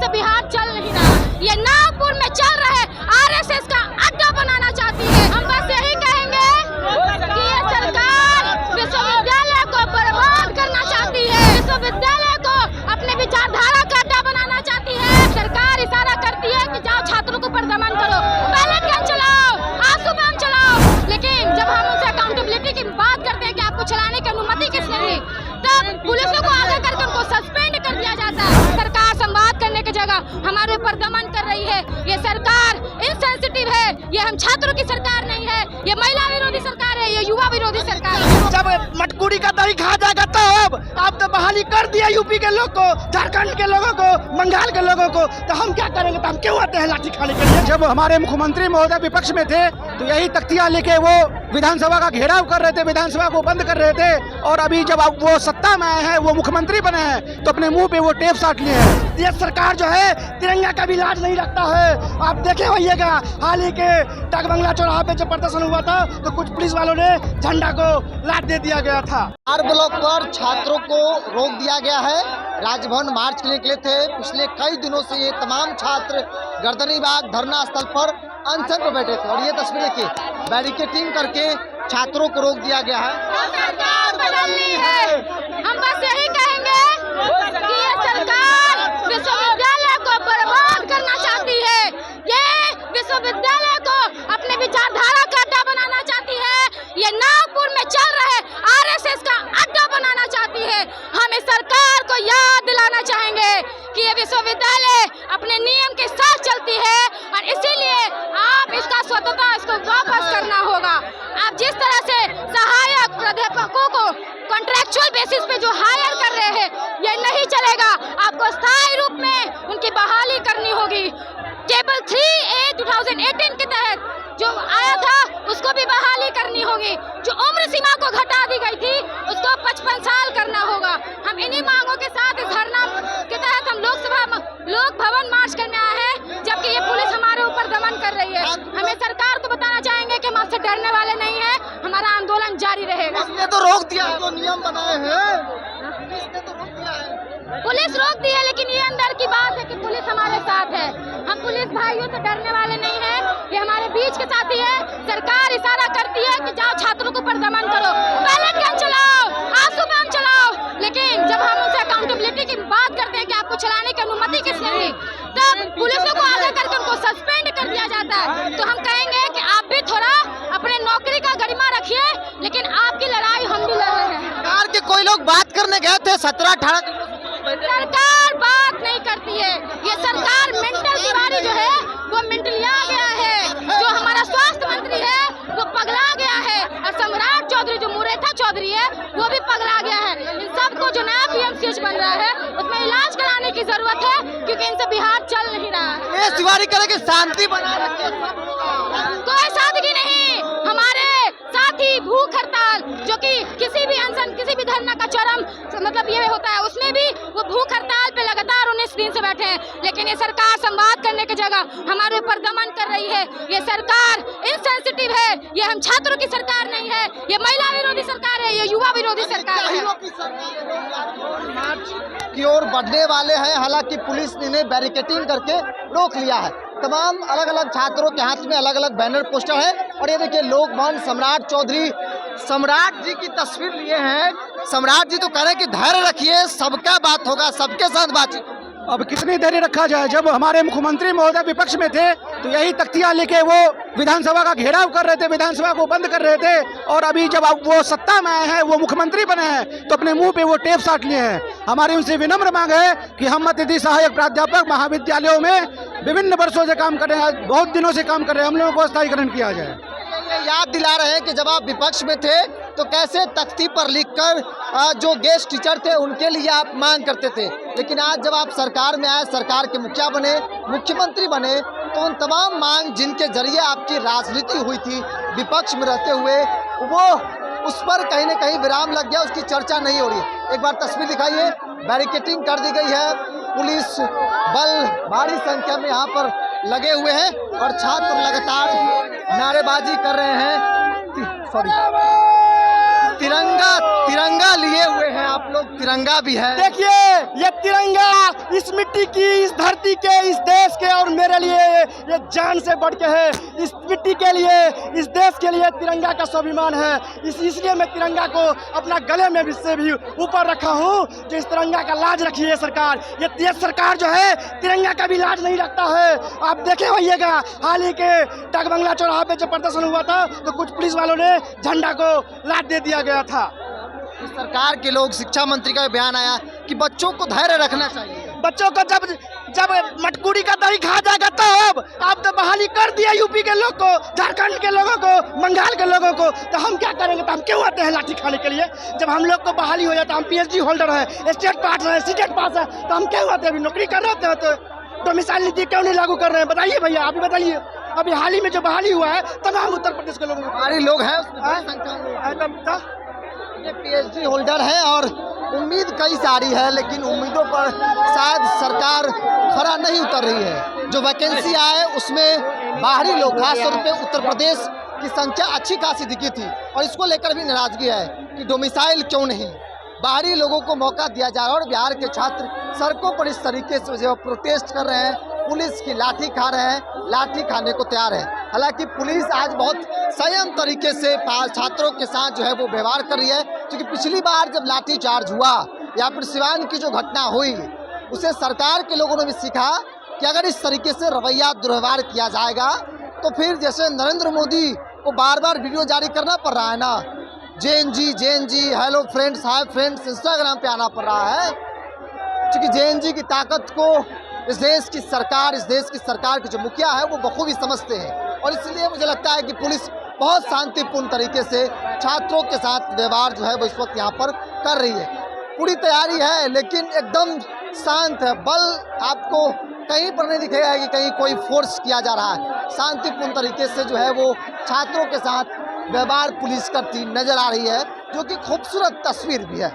इनसे बिहार चल नहीं रहा। ये नागपुर में चल रहे आरएसएस का अड्डा बनाना चाहती है। हम बस यही कहेंगे कि ये सरकार विश्वविद्यालय को बर्बाद करना चाहती है, विश्वविद्यालय को अपने विचारधारा का अड्डा बनाना चाहती है। सरकार इशारा करती है कि जाओ छात्रों को पर दमन करो, बैलेट गन चलाओ, आंसू बम चलाओ, लेकिन जब हम उनसे अकाउंटेबिलिटी की बात करते हैं कि आपको चलाने की अनुमति किसने दी, तब पुलिसों को आगे करके उनको सस्पेंड कर दिया जाता है। सरकार संवाद करने की जगह हमारे ऊपर दमन कर रही है। ये सरकार इनसेंसिटिव है, ये हम छात्रों की सरकार नहीं है, ये महिला विरोधी सरकार है, ये युवा विरोधी सरकार है। जब मटकुरी का दही खा जाएगा तब आप तो बहाली कर दिया यूपी के लोग को, झारखंड के लोगों को, बंगाल के लोगों को, तो हम क्या करेंगे? तो हम क्यों आते हैं लाठी खाने के लिए? जब हमारे मुख्यमंत्री महोदय विपक्ष में थे तो यही तख्तियां लेके वो विधानसभा का घेराव कर रहे थे, विधानसभा को बंद कर रहे थे। और अभी जब वो सत्ता में आए हैं, वो मुख्यमंत्री बने हैं, तो अपने मुंह पे वो टेप साट लिए हैं। ये सरकार जो है तिरंगा का भी लाज नहीं रखता है। आप देखे होइएगा हाल ही के डाक बंगला चौराहा पे जब प्रदर्शन हुआ था तो कुछ पुलिस वालों ने झंडा को लात दे दिया गया था। आर ब्लॉक पर छात्रों को रोक दिया गया है। राजभवन मार्च के लिए निकले थे। पिछले कई दिनों से ये तमाम छात्र गर्दनीबाग धरना स्थल पर अनशन पर बैठे थे और ये तस्वीर देखिए, बैरिकेडिंग करके छात्रों को रोक दिया गया है। सरकार बदलनी है। हम बस यही कहेंगे कि ये सरकार विश्वविद्यालय को बर्बाद करना चाहती है, ये विश्वविद्यालय को अपने विचारधारा का अड्डा बनाना चाहती है, ये नागपुर में चल रहे आरएसएस का अड्डा बनाना चाहती है। हम इस सरकार को याद दिलाना चाहेंगे कि ये विश्वविद्यालय अपने नियम के साथ चलती है और इसीलिए आप इसका स्वतंत्रता इसको वापस करना होगा। आप जिस तरह से सहायक प्राध्यापकों को कॉन्ट्रैक्चुअल बेसिस पे जो हायर कर रहे हैं, ये नहीं चलेगा। आपको स्थायी रूप में उनकी बहाली करनी होगी। टेबल 3A 2018 के तहत जो आया था उसको भी बहाली करनी होगी। जो उम्र सीमा को घटा दी गई थी उसको 55 साल करना होगा। हम इन्हीं मांगों के साथ इस धरना के तहत हम लोक भवन मार्च करने आए हैं, जबकि ये पुलिस हमारे ऊपर दमन कर रही है। हमें सरकार को बताना चाहेंगे कि हम आपसे डरने वाले नहीं हैं, हमारा आंदोलन जारी रहेगा। इसने तो रोक दिया, जो नियम बनाए हैं इसने तो रोक दिया है। पुलिस रोक दी है, लेकिन ये अंदर की बात है कि पुलिस हमारे साथ है। हम पुलिस भाइयों से डरने वाले नहीं हैं, ये हमारे बीच के साथी है। सरकार इशारा करती है कि जाओ छात्रों को पर दमन करो, बैलेट गन चलाओ, आंसू बम चलाओ, लेकिन जब हम उनसे अकाउंटेबिलिटी की बात करते हैं कि आपको चलाने की अनुमति किसने दी, तब पुलिसों को आगे करके उनको सस्पेंड कर दिया जाता है। तो हम कहेंगे कि आप भी थोड़ा अपने नौकरी का गरिमा रखिए, लेकिन आपकी लड़ाई हम भी लड़ रहे हैं। सरकार के कोई लोग बात करने गए थे 17-18 सरकार बात नहीं करती है। ये सरकार मेंटल बीमारी जो है वो मेंटलिया गया है। जो हमारा स्वास्थ्य मंत्री है वो पगला गया है और सम्राट चौधरी जो मुरेठा चौधरी है वो भी पगला गया है। इन सबको जो नया पीएमसीएच बन रहा है उसमें इलाज कराने की जरूरत है, क्योंकि इनसे बिहार चल नहीं रहा है। ये तिवारी करेंगे शांति बना रखे। कोई सादगी नहीं। हमारे साथी भूख हड़ताल जो कि किसी भी अनशन किसी भी धरना का चरम मतलब ये होता है, उसमें भी वो भूख हड़ताल पे लगातार 19 दिन से बैठे हैं, लेकिन ये सरकार संवाद करने की जगह हमारे ऊपर दमन कर रही है। ये सरकार इनसेंसिटिव है, ये हम छात्रों की सरकार नहीं है, ये महिला विरोधी सरकार है, ये युवा विरोधी सरकार है। की ओर बढ़ने वाले हैं। हालांकि पुलिस ने इन्हें बैरिकेडिंग करके रोक लिया है। तमाम अलग अलग छात्रों के हाथ में अलग अलग बैनर पोस्टर है और ये देखिए लोकभवन सम्राट चौधरी सम्राट जी की तस्वीर लिए हैं। सम्राट जी तो कह रहे हैं कि धैर्य रखिए, सबका बात होगा, सबके साथ बातचीत। अब कितनी देर रखा जाए? जब हमारे मुख्यमंत्री महोदय विपक्ष में थे तो यही तख्तियां लेके वो विधानसभा का घेराव कर रहे थे, विधानसभा को बंद कर रहे थे। और अभी जब वो सत्ता में आए हैं, वो मुख्यमंत्री बने हैं, तो अपने मुंह पे वो टेप साट लिए हैं। हमारी उनसे विनम्र मांग है कि हम अतिथि सहायक प्राध्यापक महाविद्यालयों में विभिन्न वर्षों से काम कर रहे हैं, बहुत दिनों से काम कर रहे हैं, हम लोगों को स्थायीकरण किया जाए। याद दिला रहे हैं कि जब आप विपक्ष में थे तो कैसे तख्ती पर लिखकर जो गेस्ट टीचर थे उनके लिए आप मांग करते थे, लेकिन आज जब आप सरकार में आए, सरकार के मुखिया बने, मुख्यमंत्री बने, तो उन तमाम मांग जिनके जरिए आपकी राजनीति हुई थी विपक्ष में रहते हुए, वो उस पर कहीं न कहीं विराम लग गया, उसकी चर्चा नहीं हो रही है। एक बार तस्वीर दिखाइए, बैरिकेडिंग कर दी गई है, पुलिस बल भारी संख्या में यहाँ पर लगे हुए हैं और छात्र लगातार नारेबाजी कर रहे हैं। सॉरी तिरंगा लिए हुए हैं आप लोग, तिरंगा भी है। देखिए ये तिरंगा इस मिट्टी की, इस धरती के, इस देश के और मेरे लिए ये जान से बढ़ के है। इस मिट्टी के लिए, इस देश के लिए तिरंगा का स्वाभिमान है। इसलिए मैं तिरंगा को अपना गले में भी से भी ऊपर रखा हूँ कि इस तिरंगा का लाज रखी है सरकार। ये तेज सरकार जो है तिरंगा का भी लाज नहीं रखता है। आप देखे होइएगा हाल ही के डाक बंगला चौराहा पे जो प्रदर्शन हुआ था तो कुछ पुलिस वालों ने झंडा को लात दे दिया गया था। इस सरकार के लोग, शिक्षा मंत्री का बयान आया कि बच्चों को धैर्य रखना चाहिए। बच्चों को जब मटकूरी का दही खा जाएगा तब आप तो बहाली कर दिया यूपी के लोग को, झारखंड के लोगों को, बंगाल के लोगों को, तो हम क्या करेंगे? तो हम क्यों आते हैं लाठी खाने के लिए? जब हम लोग को बहाली हो जाता, हम पीएचडी होल्डर है, स्टेट पास है, सीटेट पास है, तो हम क्यों आते हैं? अभी नौकरी कर रहे होते हैं तो डोमिसाइल नीति क्यों नहीं लागू कर रहे हैं? बताइए भैया, आप ही बताइए। अभी हाल ही में जो बहाली हुआ है तमाम उत्तर प्रदेश के लोगों हमारे लोग हैं पीएचडी होल्डर है और उम्मीद कई सारी है, लेकिन उम्मीदों पर शायद सरकार खरा नहीं उतर रही है। जो वैकेंसी आए उसमें बाहरी लोग, खासतौर पे उत्तर प्रदेश की संख्या अच्छी खासी दिखी थी और इसको लेकर भी नाराजगी है कि डोमिसाइल क्यों नहीं, बाहरी लोगों को मौका दिया जा रहा है। और बिहार के छात्र सड़कों पर इस तरीके से जो प्रोटेस्ट कर रहे हैं, पुलिस की लाठी खा रहे हैं, लाठी खाने को तैयार है। हालांकि पुलिस आज बहुत संयम तरीके से छात्रों के साथ जो है वो व्यवहार कर रही है, क्योंकि पिछली बार जब लाठी चार्ज हुआ या फिर सिवान की जो घटना हुई उसे सरकार के लोगों ने भी सीखा कि अगर इस तरीके से रवैया दुर्व्यवहार किया जाएगा तो फिर जैसे नरेंद्र मोदी को बार बार वीडियो जारी करना पड़ रहा है ना, JNG, hello friends, hi friends, Instagram पे आना पड़ रहा है, क्योंकि JNG की ताकत को इस देश की सरकार के जो मुखिया है वो बखूबी समझते हैं। और इसलिए मुझे लगता है कि पुलिस बहुत शांतिपूर्ण तरीके से छात्रों के साथ व्यवहार जो है वो इस वक्त यहाँ पर कर रही है। पूरी तैयारी है लेकिन एकदम शांत है। बल आपको कहीं पर नहीं दिखेगा कि कहीं कोई फोर्स किया जा रहा है। शांतिपूर्ण तरीके से जो है वो छात्रों के साथ व्यवहार पुलिस करती नजर आ रही है, जो कि खूबसूरत तस्वीर भी है।